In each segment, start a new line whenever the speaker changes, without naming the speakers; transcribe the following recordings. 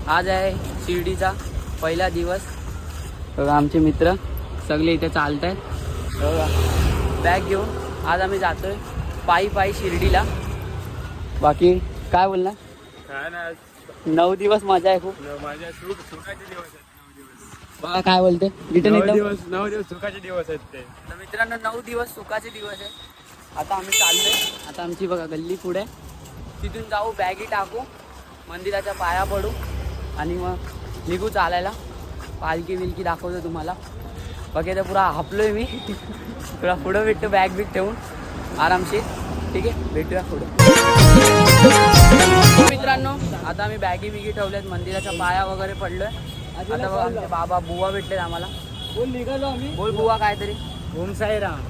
आज आहे शिर्डीचा पहिला दिवस। बघा आमचे मित्र सगळे इथे चालत आहेत। बघा बॅग घेऊन आज आम्ही जातोय पायी पायी शिर्डीला। बाकी काय बोलणार?
काय ना
9 दिवस मजा आहे खूप।
माझ्या सुखाचे दिवस आहेत 9 दिवस।
बघा काय बोलते रिटर्न एकदम
9 दिवस सुखाचे दिवस आहेत ते।
तर मित्रांनो 9 दिवस सुखाचे दिवस आहे। आता आम्ही चाललोय। आता आमची बघा गल्ली पुढे, तिथून जाऊ बॅगी टाकू मंदिराच्या पाया पडू आणि मग निघू चालायला। पालखी बिलकी दाखवतो तुम्हाला। बाकी तर पुरा हापलोय मी पुरा पुढं भेटतो बॅग बिग ठेवून आरामशीर। ठीक आहे भेटूया पुढे। मित्रांनो आता आम्ही बॅगी बिगी ठेवल्यात, मंदिराच्या पाया वगैरे पडलोय। आता बघा आमचे बाबा बुवा भेटलेत आम्हाला।
बोल निघालो आम्ही।
बोल बुवा काहीतरी।
ओम साईराम।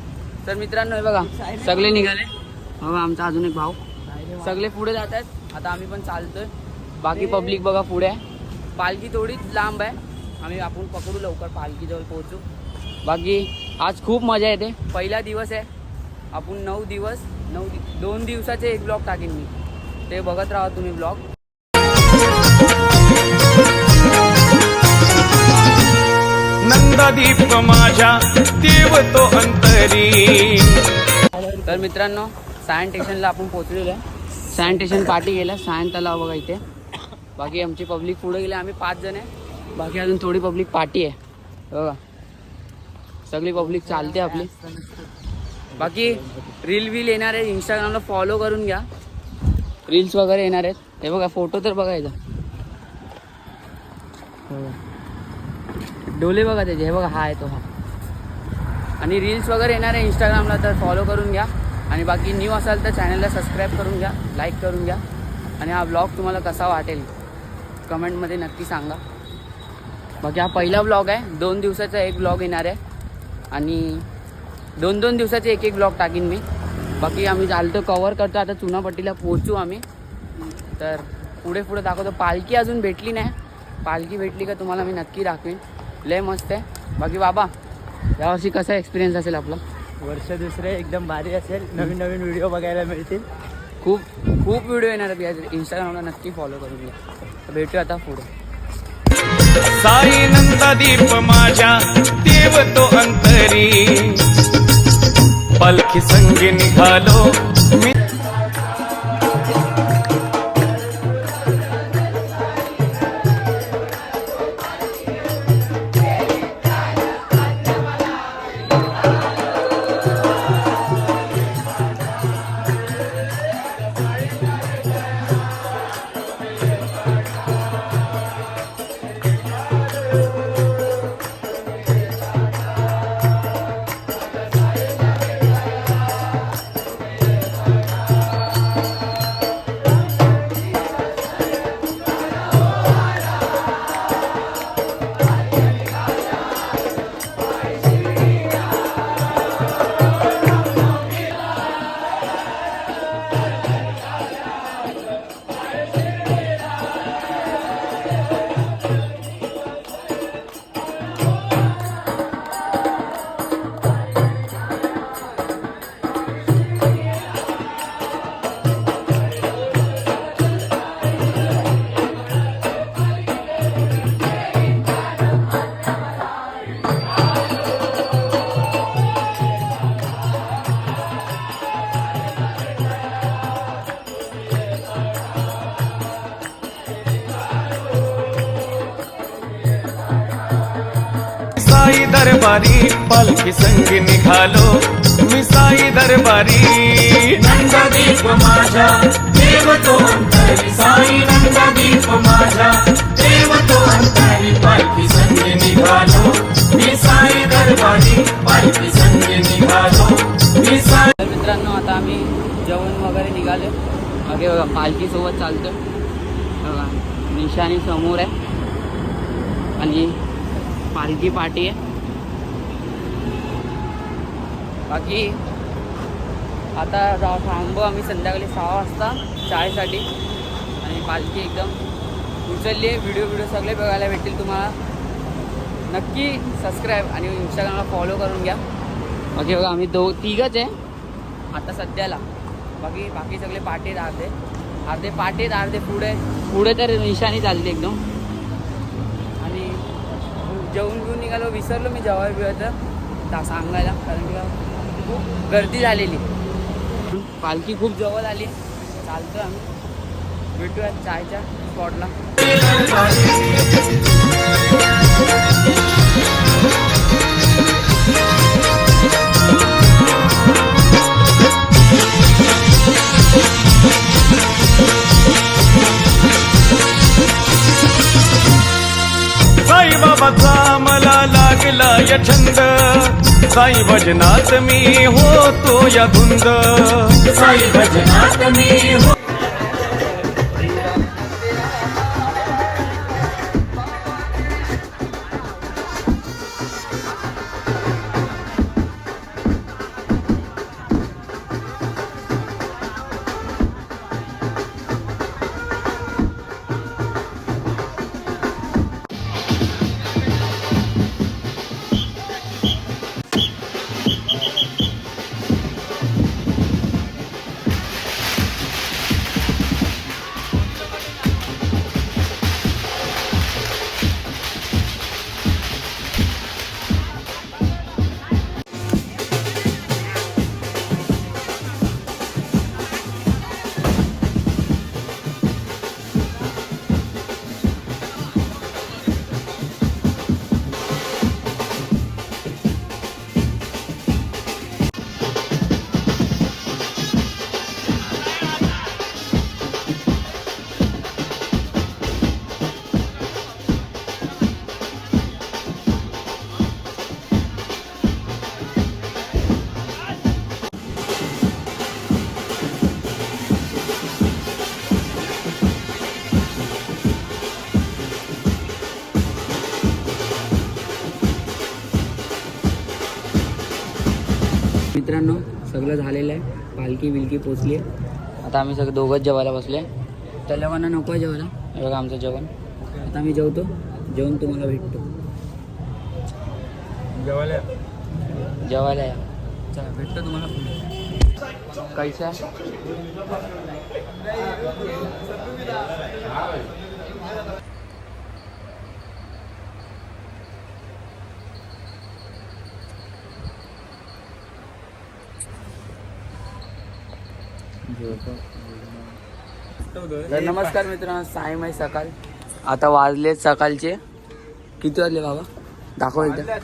तर मित्रांनो हे बघा सगळे निघाले। बघा आमचा अजून एक भाऊ सगळे पुढे जात आहेत। आता आम्ही पण चालतोय। बाकी पब्लिक बघा पुढे आहे। पालखी थोडीच लांब आहे, आपण पकडू लवकर पालखीजवळ पोहोचू। बाकी आज खूप मजा येते। पहिला दिवस आहे। आपण 9 दिवस 2 दिवसाचे एक ब्लॉग टाकेन मी, ते बघत राहा तुम्ही ब्लॉग।
नंदादीप माझ्या देव तो अंतरी।
तर मित्रांनो सॅनिटेशनला आपण पोहोचलेलो आहे। सॅनिटेशन पार्टी गेला सायन तलाव बघा इथे। बाकी आमची पब्लिक पुढे गेले, आम्ही 5 जण आहे। बाकी अजून थोडी पब्लिक पार्टी आहे बघा, सगळी पब्लिक चालते आपली। बाकी रील व्हील येणार आहे, इंस्टाग्रामला फॉलो करून घ्या। रील्स वगैरे येणार आहेत। हे बघा फोटो तर बघायचा, डोले बघा त्याचे। हे बघा हा आहे तो हा। आणि रील्स वगैरे येणार आहे इंस्टाग्रामला, तर फॉलो करून घ्या। आणि बाकी न्यू असाल तर चॅनलला सबस्क्राईब करून घ्या, लाईक करून घ्या। आणि हा ब्लॉग तुम्हाला कसा वाटेल कमेंटमध्ये नक्की सांगा। बाकी हा पहिला ब्लॉग आहे। 2 दिवसाचा एक ब्लॉग येणार आहे आणि 2-2 दिवसाचे एक ब्लॉग टाकीन मी। बाकी आम्ही चालतो कवर करतो। आता चुनापट्टीला पोहोचू आम्ही, तर पुढे दाखवतो। पालखी अजून भेटली नाही, पालखी भेटली का तुम्हाला मी नक्की दाखवेन। लय मस्त आहे। बाकी बाबा यावर्षी कसा एक्सपिरियन्स असेल आपला?
वर्ष दुसरे एकदम भारी असेल। नवीन नवीन व्हिडिओ बघायला मिळतील।
खूप व्हिडिओ येणार आहेत। इंस्टाग्रामला नक्की फॉलो करून घ्या। भेटू आता पुढे।
साई नंदादीप माझ्या देव तो अंतरी। पालखी संगी निघालो मी। साई दरबारी पालखी संगी निघालो मी। साई दरबारी
नंदादीप माझा देव तो अंतरी। साई नंदादीप माझा देव तो अंतरी। पालखी संगी निघालो मी साई दरबारी। पालखी संगी निघालो मी साई।
तर मित्रांनो आता आम्ही जेवण वगैरे निघाले। मागे बघा पालखी सोबत चालतो बघा, निशाणी समोर आहे आणि पालखी पार्टी आहे। बाकी आता थांबू आम्ही संध्याकाळी 6 वाजता चायसाठी। आणि पालखी एकदम उचलली आहे। व्हिडिओ सगळे बघायला भेटतील तुम्हाला। नक्की सबस्क्राईब आणि इंस्टाग्रामला फॉलो करून घ्या। बाकी बघा आम्ही 3घच आहे आता सध्याला। बाकी सगळे पाटे अर्धे पाटे अर्धे पुढे तर निशाणी चालते एकदम। जेवून घेऊन निघालो, विसरलो मी जेवायला बिवायचं सांगायला, कारण की खूप गर्दी झालेली. पालखी खूप जवळ आली. चालतोय आम्ही, भेटूया चायच्या स्पॉटला.
साईबाबाचा मला लागला या छंद, साई भजनात मी होतो या धुंद.
साई भजनात मी हो.
मित्रांनो सगळं झालेलं आहे, पालखी बिलकी पोचली आहे. आता आम्ही सगळं दोघंच जेवायला बसले. त्या जेवणाला नको आहे जेवायला, हे बघा आमचं जेवण. आता आम्ही जेवतो, जेवण तुम्हाला भेटतो. जेवायला या, चला भेटतो तुम्हाला पुढे. कैसा तर नमस्कार मित्रांनो, साईमाई सकाळ. आता वाजले सकाळचे किती वाजले बाबा, दाखव एकदा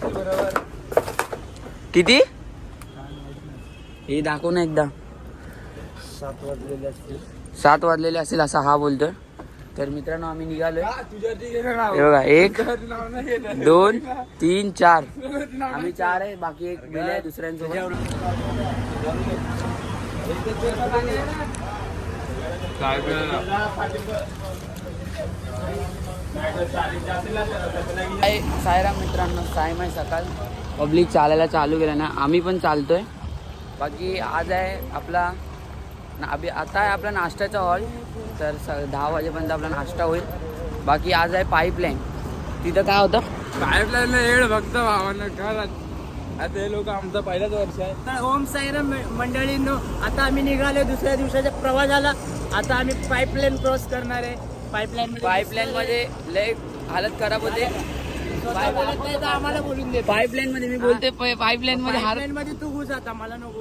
किती, हे दाखव ना एकदा. 7 वाजलेले असतील असं हा बोलतोय. तर मित्रांनो आम्ही निघालोय, हे बघा 1 2 3 4 आम्ही 4 आहे, बाकी एक गेले आहे दुसऱ्यांसोबत. सायराम मित्रांनो, साईमाई सकाळ. पब्लिक चालायला चालू केलं ना, आम्ही पण चालतोय. बाकी आज आहे आपला आता आहे आपला नाश्त्याचा हॉल. तर 10 वाजेपर्यंत आपला नाश्ता होईल. बाकी आज आहे पाईपलाईन. तिथं काय होतं,
पाईपलाईनला येड फक्त भावानं घरात. आता हे लोक आमचा पहिलाच वर्ष आहे. तर ओम साईराम मंडळींनो, आता आम्ही निघालो दुसऱ्या दिवसाच्या प्रवासाला. आता आम्ही पाईपलाईन क्रॉस करणार आहे.
पाईपलाईन मध्ये लय हालत खराब होते.
आम्हाला बोलून दे.
पाईपलाईन मध्ये मी बोलते, पाईपलाईन मध्ये
पाईपलाईन मध्ये तू घुस, आता मला नको.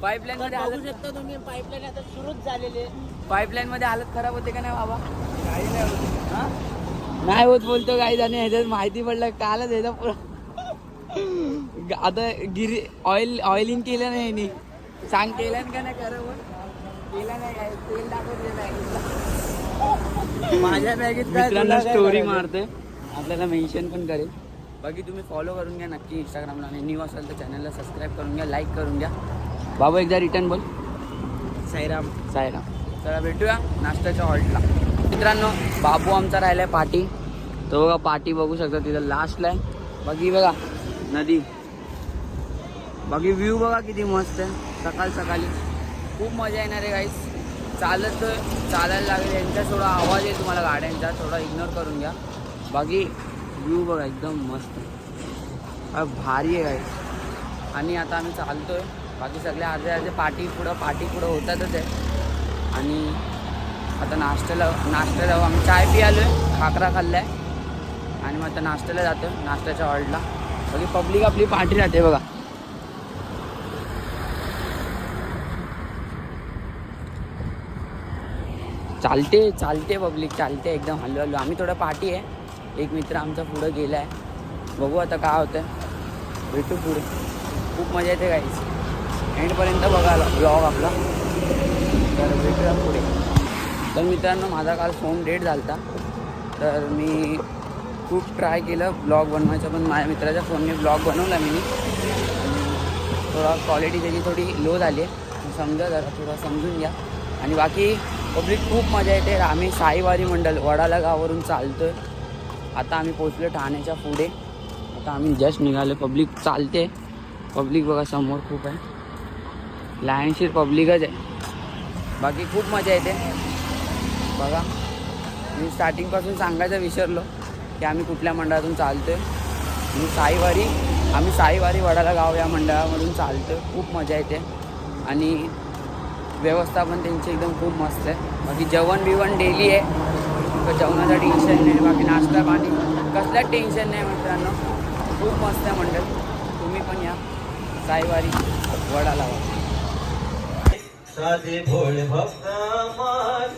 पाईपलाईन मध्ये
बघू शकता तुम्ही, पाईपलाईन आता सुरूच झालेली.
पाईपलाईन मध्ये हालत खराब होते का नाही बाबा? नाही होत बोलतो काही आणि ह्याच्यात माहिती पडलं कालच ह्याचा पुरा. आता ऑइलिंग केलं नाही ह्यानी. सांग केलं का नाही, खरं केलं नाही, काय तेल दाखवलं नाही.
माझ्या बॅगेत
मित्रांनो स्टोरी मारते, आपल्याला मेन्शन पण करेल. बाकी तुम्ही फॉलो करून घ्या नक्की इंस्टाग्रामला, आणि न्यू असेल तर चॅनलला सबस्क्राईब करून घ्या, लाईक करून घ्या. बाबा एकदा रिटर्न बोल.
साईराम.
चला भेटूया नाश्त्याच्या हॉल्टला. मित्रांनो बाबू आमचा राहिलाय पाठी. तो बघा पाठी बघू शकता, तिथं लास्टला आहे. बाकी बघा नदी, बाकी व्ह्यू बघा किती मस्त आहे. सकाळ सकाळी खूप मजा येणार आहे गाईस. चालायला लागेल, यांचा थोडा आवाज आहे तुम्हाला गाड्यांचा, थोडा इग्नोर करून घ्या. बाकी व्ह्यू बघा एकदम मस्त भारी आहे गाईस. आणि आता आम्ही चालतोय, बाकी सगळे अर्धे पाठी पुढं होतातच आहे. आणि आता नाश्त्याला आम्ही चाय पियालोय, खाकरा खाल्लाय. आणि मग आता नाश्त्याला जातो, नाश्त्याच्या हॉल्टला. बाकी पब्लिक आपली पार्टी राहते बघा. चालते पब्लिक चालते एकदम हल्लो. आम्ही थोडं पार्टी आहे. एक मित्र आमचा पुढं गेला आहे, बघू आता काय होतं. भेटू पुढे. खूप मजा येते गाईस. एंडपर्यंत बघा ब्लॉग आपला. तर भेटूया पुढे. तर मित्रांनो माझा काल फोन डेट झाला होता, तर मी खूप ट्राय केलं ब्लॉग बनवायचं, पण माझ्या मित्राच्या फोनने ब्लॉग बनवला मी. थोडा क्वालिटी त्याची थोडी लो झाली आहे, समजा जरा थोडं समजून घ्या. आणि बाकी पब्लिक खूप मजा येते. आम्ही साईवारी मंडल वडाला गावावरून चालतो आहे. आता आम्ही पोचलो ठाण्याच्या पुढे. आता आम्ही जस्ट निघालो. पब्लिक चालते. पब्लिक बघा समोर खूप आहे, लाईनशीर पब्लिकच आहे. बाकी खूप मजा येते बघा. मी स्टार्टिंगपासून सांगायचं विसरलो की आम्ही कुठल्या मंडळातून चालतो आहे. आम्ही साईवारी वडाला गाव या मंडळामधून चालतो आहे. खूप मजा येते आणि व्यवस्था पण त्यांची एकदम खूप मस्त आहे. बाकी जेवण डेली आहे, तर जेवणाचं टेन्शन नाही. बाकी नाश्ता पाणी कसलं टेन्शन नाही मित्रांनो. खूप मस्त आहे मंडळ. तुम्ही पण या साईवारी वडाला.
साधे भोळे भक्त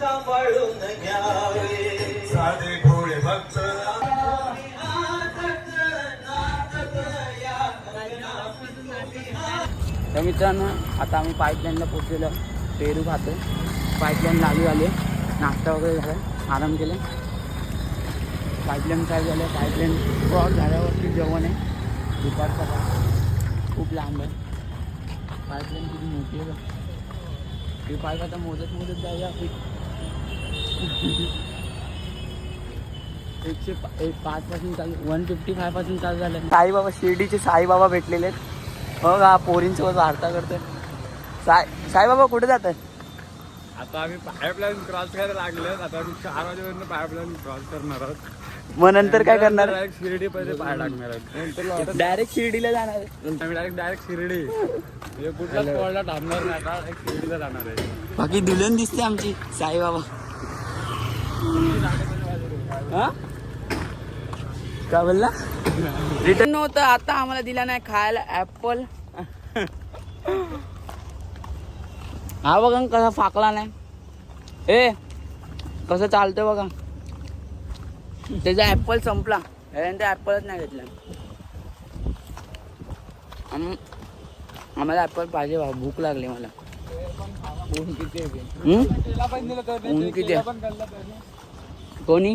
सांभाळून घ्यावे.
साधे भोळे भक्त
तर मित्रांनो आता आम्ही पाईपलाईनला पोचलेलो. पेरू खातो. पाईपलाईन लागू आली. नाश्ता वगैरे झाला, आराम केला. पाईपलाईन चालू झालं. पाईपलाईन क्रॉस झाल्यावरती जेवण आहे दुपारचा. खूप लांब आहे पाईपलाईन. किती मोठी आहे का ते पाईप. आता मोजत जाऊया. 105 पासून चालू, 155 पासून चालू झालं. साईबाबा शिर्डीचे साईबाबा भेटलेले आहेत. हो का पोरींसोबत वार्ता करतोय. साईबाबा कुठे जात आहे?
आता आम्ही पाईपलाईन क्रॉस करायला लागले. आता आम्ही 4 वाजेपर्यंत पाईपलाईन क्रॉस करणार आहोत.
मग नंतर काय करणार?
डायरेक्ट शिर्डी पहिले पाय टाकणार आहेत.
डायरेक्ट शिर्डीला जाणार आहे.
आम्ही डायरेक्ट शिर्डी कुठल्या स्पॉटला थांबणार नाही. आता डायरेक्ट शिर्डीला जाणार आहे.
बाकी दुल्हन दिसते आमची साईबाबा. हा काय बोलला? रिटर्न नव्हतं. आता आम्हाला दिला नाही खायला ऍपल. हा बघा कसा फाकला नाही. ए कसं चालतंय बघा. त्याचा ऍपल संपला. त्यानंतर ऍपलच नाही घेतला. आम्हाला ऍपल पाहिजे बा. भूक लागली मला. ऊन किती आहे? कोणी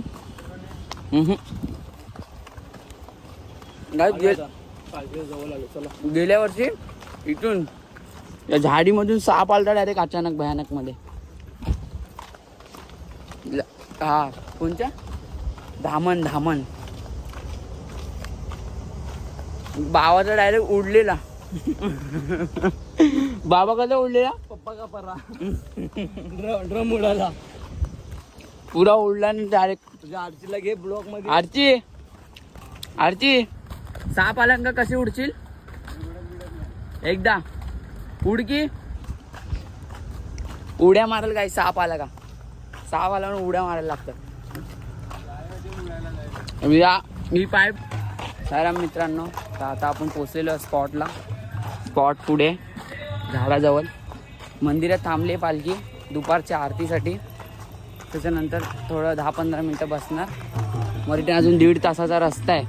गेल्या वर्षी इथून या झाडीमधून साप आलता डायरेक्ट अचानक भयानक मध्ये. हा कोणत्या धामण बाबाचा डायरेक्ट उडलेला. बाबा कसा उडलेला? पप्पा का परा ड्रम उडाला. पुरा उडला आणि डायरेक्ट तुझ्या आरचीला घे ब्लॉक मध्ये. आरची साप आला का कशी उडशील? एकदा उडकी उड्या मारायला काय? साप आला का? साप आला म्हणून उड्या मारायला लागतात. ही पाईप सारा मित्रांनो. तर आता आपण पोचलेलो स्पॉटला. स्पॉट पुढे झाडाजवळ मंदिरात थांबले पालखी दुपारच्या आरतीसाठी. त्याच्यानंतर थोडं 10-15 मिनटं बसणार. मग रिटर्न अजून 1.5 तासाचा रस्ता आहे.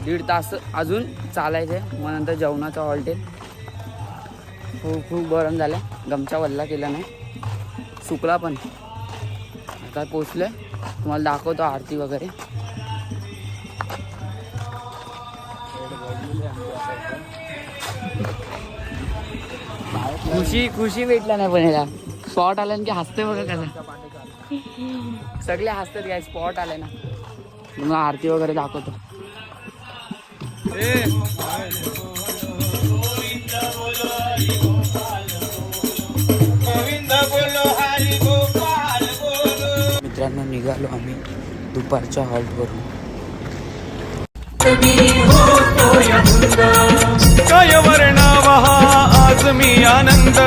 1.5 तास अजून चालायचं आहे. मग नंतर जेवणाचं हॉटेल. खूप गरम झालं. गमचा वल्ला केला नाही, सुकला पण. आता पोचलं. तुम्हाला दाखवतो आरती वगैरे. खुशी भेटला नाही पण याला. स्पॉट आला की हसते बघा कसं. सगळे हसतात काय स्पॉट आले ना. मग आरती वगैरे दाखवतो. मित्रांनो निघालो आम्ही दुपारच्या हॉल्टवरून.
काय वर्णावा आज मी आनंद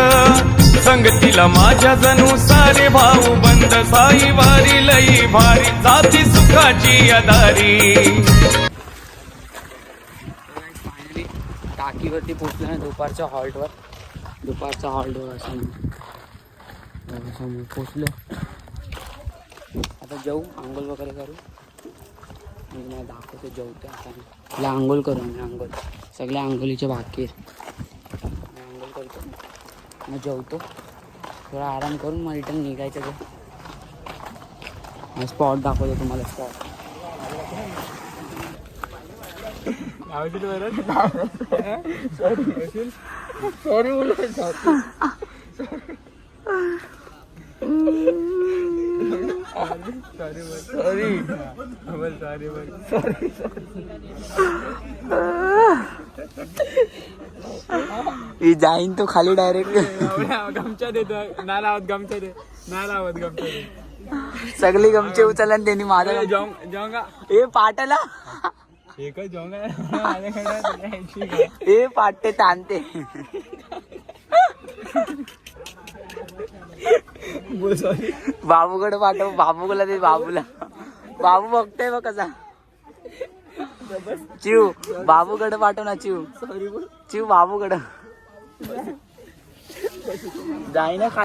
संग लागतील माझ्या जणू सारे भाऊ बंद साई वारी लई भारी जाती सुखाची अदारी.
फायनली टाकीवरती पोचलो ना दुपारच्या हॉल्टवर समोर पोचलो. आता जाऊ आंघोळ वगैरे करू. मी तुम्हाला दाखवतो जेवतो आता. आपला आंघोळ करू आम्ही. सगळ्या आंघोळीचे बाकी आहेत. आंघोळ करतो मग जेवतो. थोडा आराम करून मग रिटर्न निघायचं. ते स्पॉट दाखवतो तुम्हाला. स्पॉट ही जाईन तो खाली डायरेक्ट.
गमच्या देतो ना लावत गमच्या दे ना लावत गमच्या दे.
सगळी गमचे उचलला आणि त्यांनी माझा
जोंगा
ए पाटला
एकच जोंगा
ए पाटे ताणते. बाबूकडे पाठव. बाबूला दे. बाबू बघतोय बघ कसा. चिव बाबूकडे पाठव ना. चिव बाबूकडे जाई ना खा.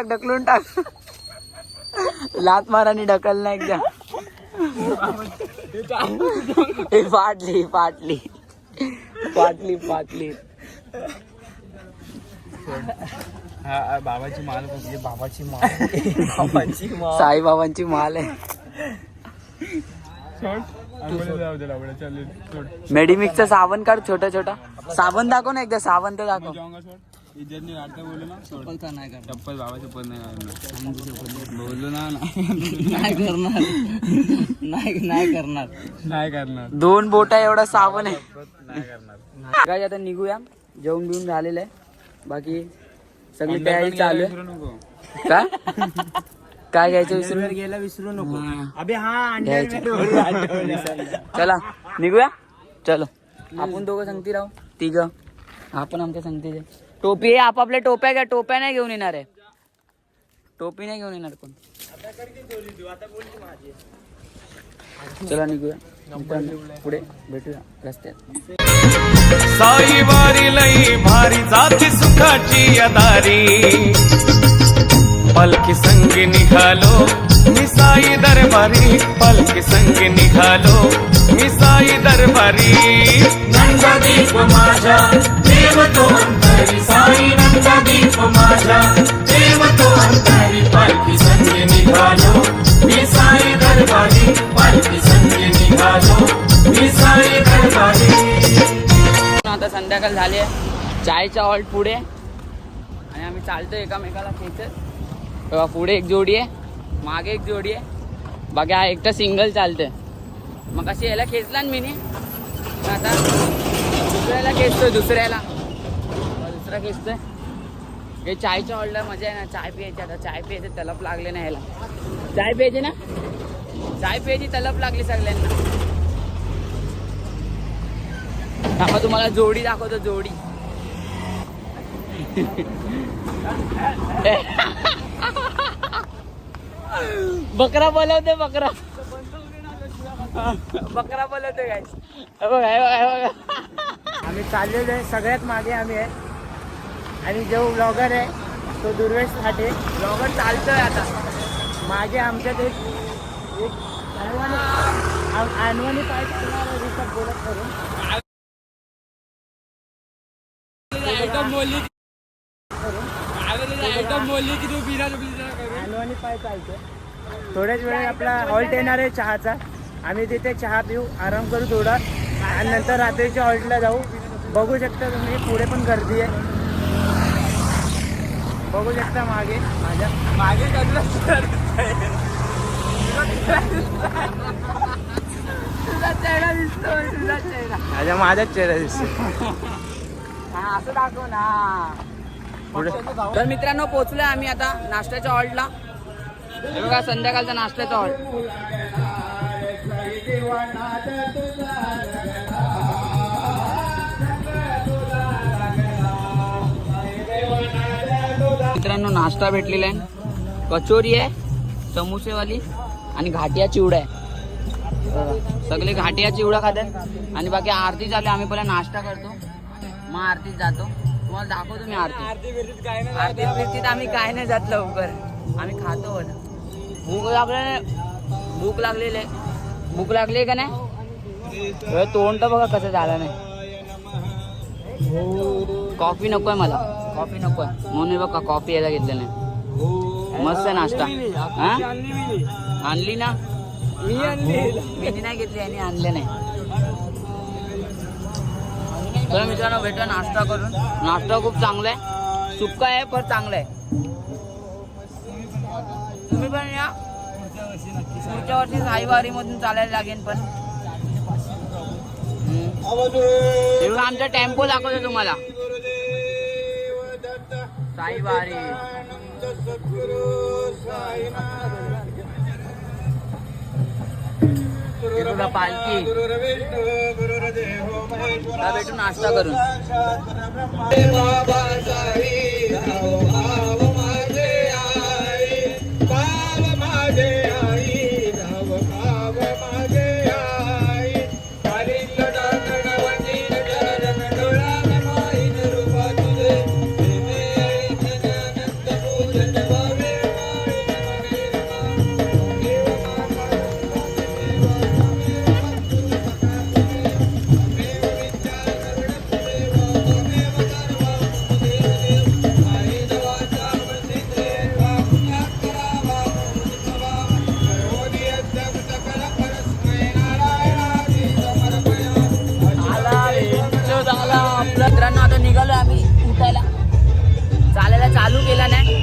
ढकलून टाक. लात मारानी ढकल ना एकदा. फाटली.
बाबाची माल बाबाची
साई बाबांची माल आहे. मेडिमिक्सचा साबण काढ. छोटा साबण दाखव ना एकदा. साबण तर दाखव.
चप्पल बाबा चप्पल बोललो नाही करणार.
2 बोटा एवढा साबण आहे. काय आता निघूया. जेवण बिवून झालेलं आहे. बाकी सगळी तयारी चालू आहे. काय घ्यायचं विसरू नको.
अबे हा
चला निघूया. चलो आपण दोघं संगती राहू. 3 आपण आमच्या संगतीचे. टोपी आहे आपापल्या टोप्या घ्या. टोप्या नाही घेऊन येणार आहे. टोपी नाही घेऊन येणार कोण. चला निघूया. पुढे भेटूया रस्त्यात.
साई वारी लई भारी जाती सुखाची अदारी. पलकी संग निघालो मी साई दरबारी. पलकी संग निघालो मी साई दरबारी.
नंदादीप माझा देव तो अंतरी साई नंदादीप माझा देव तो अंतरी. पालखी संग निघालो मी साई दरबारी. पालखी संग निघालो मी साई दरबारी.
आता संध्याकाळ झाली आहे. चायच्या हॉल्ट पुढे आणि आम्ही चालतोय एकामेकाला खेचत. तेव्हा पुढे एक जोडी आहे, मागे एक जोडी आहे. बाकी हा एकटा सिंगल चालतोय. मग अशी याला खेचला ना मी आता दुसऱ्याला खेचतोय. दुसरा खेचतोय. हे चायच्या हॉल्टला मजा आहे ना. चाय प्यायची. आता चाय प्यायची तलप लागले ना. ह्याला चाय प्यायची ना. चाय प्यायची तलप लागली सगळ्यांना. आता तुम्हाला जोडी दाखवतो. जोडी बकरा बोलवते. बकरा बोलवते काय. बघा
आम्ही चाललेलो आहे. सगळ्यात मागे आम्ही आहे. आणि जो ब्लॉगर आहे तो दुर्वेश ठाटे.
ब्लॉगर चालतोय आता.
मागे आमच्यात एक अनवाणी पाय चालणार रिसप बोलत करून अनवाणी पाय चालतोय. थोड्याच वेळात आपला हॉल्ट येणार आहे चहाचा. आम्ही तिथे चहा पिऊ, आराम करू थोडा आणि नंतर रात्रीच्या हॉल्टला जाऊ. बघू शकता तुम्ही पुढे पण गर्दी आहे. बघू शकता मागे माझ्या
चेहरा दिसतो.
माझ्याच चेहरा दिसतो.
असं दाखव ना. पुढे. तर मित्रांनो पोहोचलोय आम्ही आता नाश्त्याच्या हॉल्टला. हे बघा संध्याकाळचा नाश्त्याचा हॉल्ट. मित्रांनो नाश्ता भेटलेला आहे. कचोरी आहे, समोसेवाली आणि घाटिया चिवडा आहे. सगळे घाटिया चिवडा खातात आणि बाकी आरती झाली. आम्ही पहिला नाश्ता करतो मग आरतीत जातो. तुम्हाला दाखवतो मी आरती. आरतीत बिरतीत आम्ही काय नाही जात लवकर, आम्ही खातो. पण भूक लागलेली आहे. भूक लागली आहे का नाही? तोंड तर बघा कसं झालं नाही. कॉफी नको आहे मला, कॉफी नको आहे म्हणून बघा कॉफी यायला घेतलं नाही. मस्त नाश्ता. हा आणली ना मी नाही घेतली आणि आणले नाही. तर मित्रांनो भेटूया नाश्ता करून. नाश्ता खूप चांगला आहे, सुक्का आहे पण चांगला आहे. तुम्ही पण या. पुढच्या वर्षी साईवारी मधून चालायला लागेल. पण आमचा टेम्पो दाखवतो तुम्हाला. साईवारी तुला पालखी भेटून नाश्ता करून. मित्रांनो आता निघालो आम्ही उठायला. चालायला चालू केला नाही.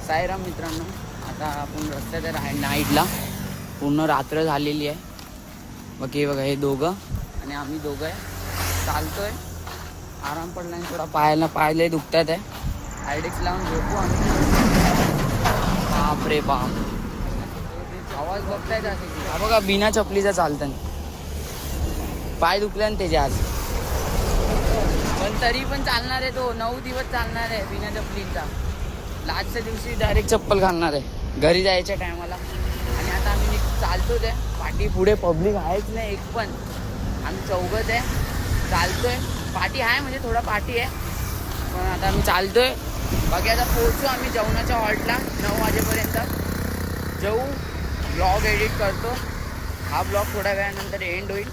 साईराम मित्रांनो, आता आपण रस्त्यात आहे नाईटला. पूर्ण रात्र झालेली आहे. बघ हे बघा, हे दोघं आणि आम्ही दोघं आहे. चालतोय, आराम पडला नाही थोडा. पायाला दुखतात आहे. आयडेक्स लावून झोपू आम्ही. बाप रे बाप, आवाज बघतायत असे. हा बघा बिना चपलीचा चालताना. पाय दुखले ना त्याचे आज. पण तरी पण चालणार आहे तो. 9 दिवस चालणार आहे बिना चपलीचा. लास्टच्या दिवशी डायरेक्ट चप्पल घालणार आहे घरी जायच्या टायमाला. आणि आता आम्ही चालतोच आहे. पाठी पुढे पब्लिक आहेच नाही एक पण. आम्ही चौघत आहे, चालतोय. पाठी आहे म्हणजे थोडा पाठी आहे, पण आता आम्ही चालतोय. बाकी आता पोहोचू आम्ही जेवणाच्या हॉल्टला 9 वाजेपर्यंत. जाऊ, ब्लॉग एडिट करतो. हा ब्लॉग थोड्या वेळानंतर एंड होईल.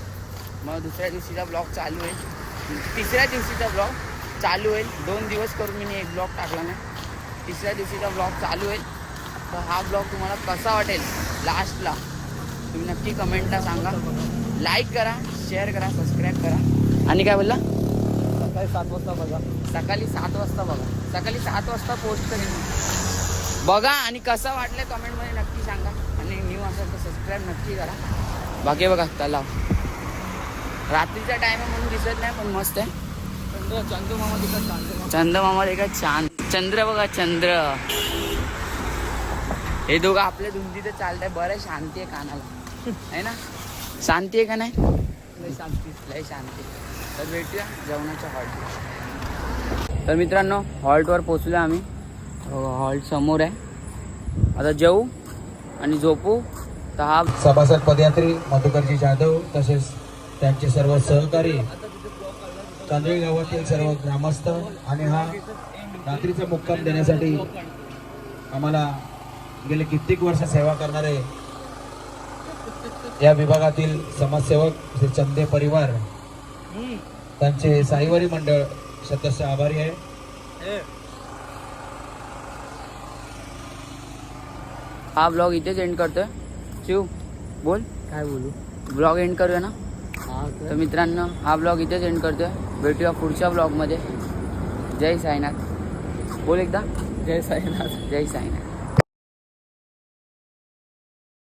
मग दुसऱ्या दिवशीचा ब्लॉग चालू होईल. तिसऱ्या दिवशीचा ब्लॉग चालू होईल. 2 दिवस करून मी एक ब्लॉग टाकला नाही. तिसऱ्या दिवशीचा ब्लॉग चालू होईल. तर हा ब्लॉग तुम्हाला कसा वाटेल लास्टला तुम्ही नक्की कमेंटला सांगा. लाईक करा, शेअर करा, सबस्क्राईब करा. आणि काय बोलला?
सकाळी 7 वाजता बघा.
सकाळी 7 वाजता बघा. सकाळी 7 वाजता पोस्ट करेन बघा. आणि कसं वाटलं कमेंटमध्ये नक्की सांगा. आणि न्यू असेल तर सबस्क्राईब नक्की करा. बाकी बघा तलाव. रात्रीचा टाइम आहे म्हणून दिसत नाही, पण मस्त आहे. चंद्रमामा देखा छान. चंद्र बघा, चंद्र. हे दोघं आपल्या धुंदीत चालत आहे. बरं शांती आहे कानाला, आहे ना? शांती आहे का नाही? लय शांती. तर भेटूया जेवणाच्या हॉल्ट. तर मित्रांनो हॉल्टवर पोचलो आम्ही. हॉल्ट समोर आहे. आता जेवू आणि झोपू. तर हा
सभासद पदयात्री मधुकरजी जाधव तसेच त्यांचे सर्व सहकारी, चांदोळी गावातील सर्व ग्रामस्थ आणि हा रात्रीचा मुक्काम देण्यासाठी आम्हाला गेले कित्येक वर्ष सेवा करणारे या विभागातील समाजसेवक श्री चंदे परिवार, त्यांचे साईवारी मंडळ सदस्य आभारी आहे.
हा ब्लॉग इथेच एंड करतोय. शिव बोल,
काय बोलू?
ब्लॉग एंड करूया ना. तर मित्रांनो हा ब्लॉग इथेच एंड करतोय. भेटूया पुढच्या ब्लॉगमध्ये. जय साईनाथ. बोल एकदा.
जय साईनाथ.
जय साईनाथ.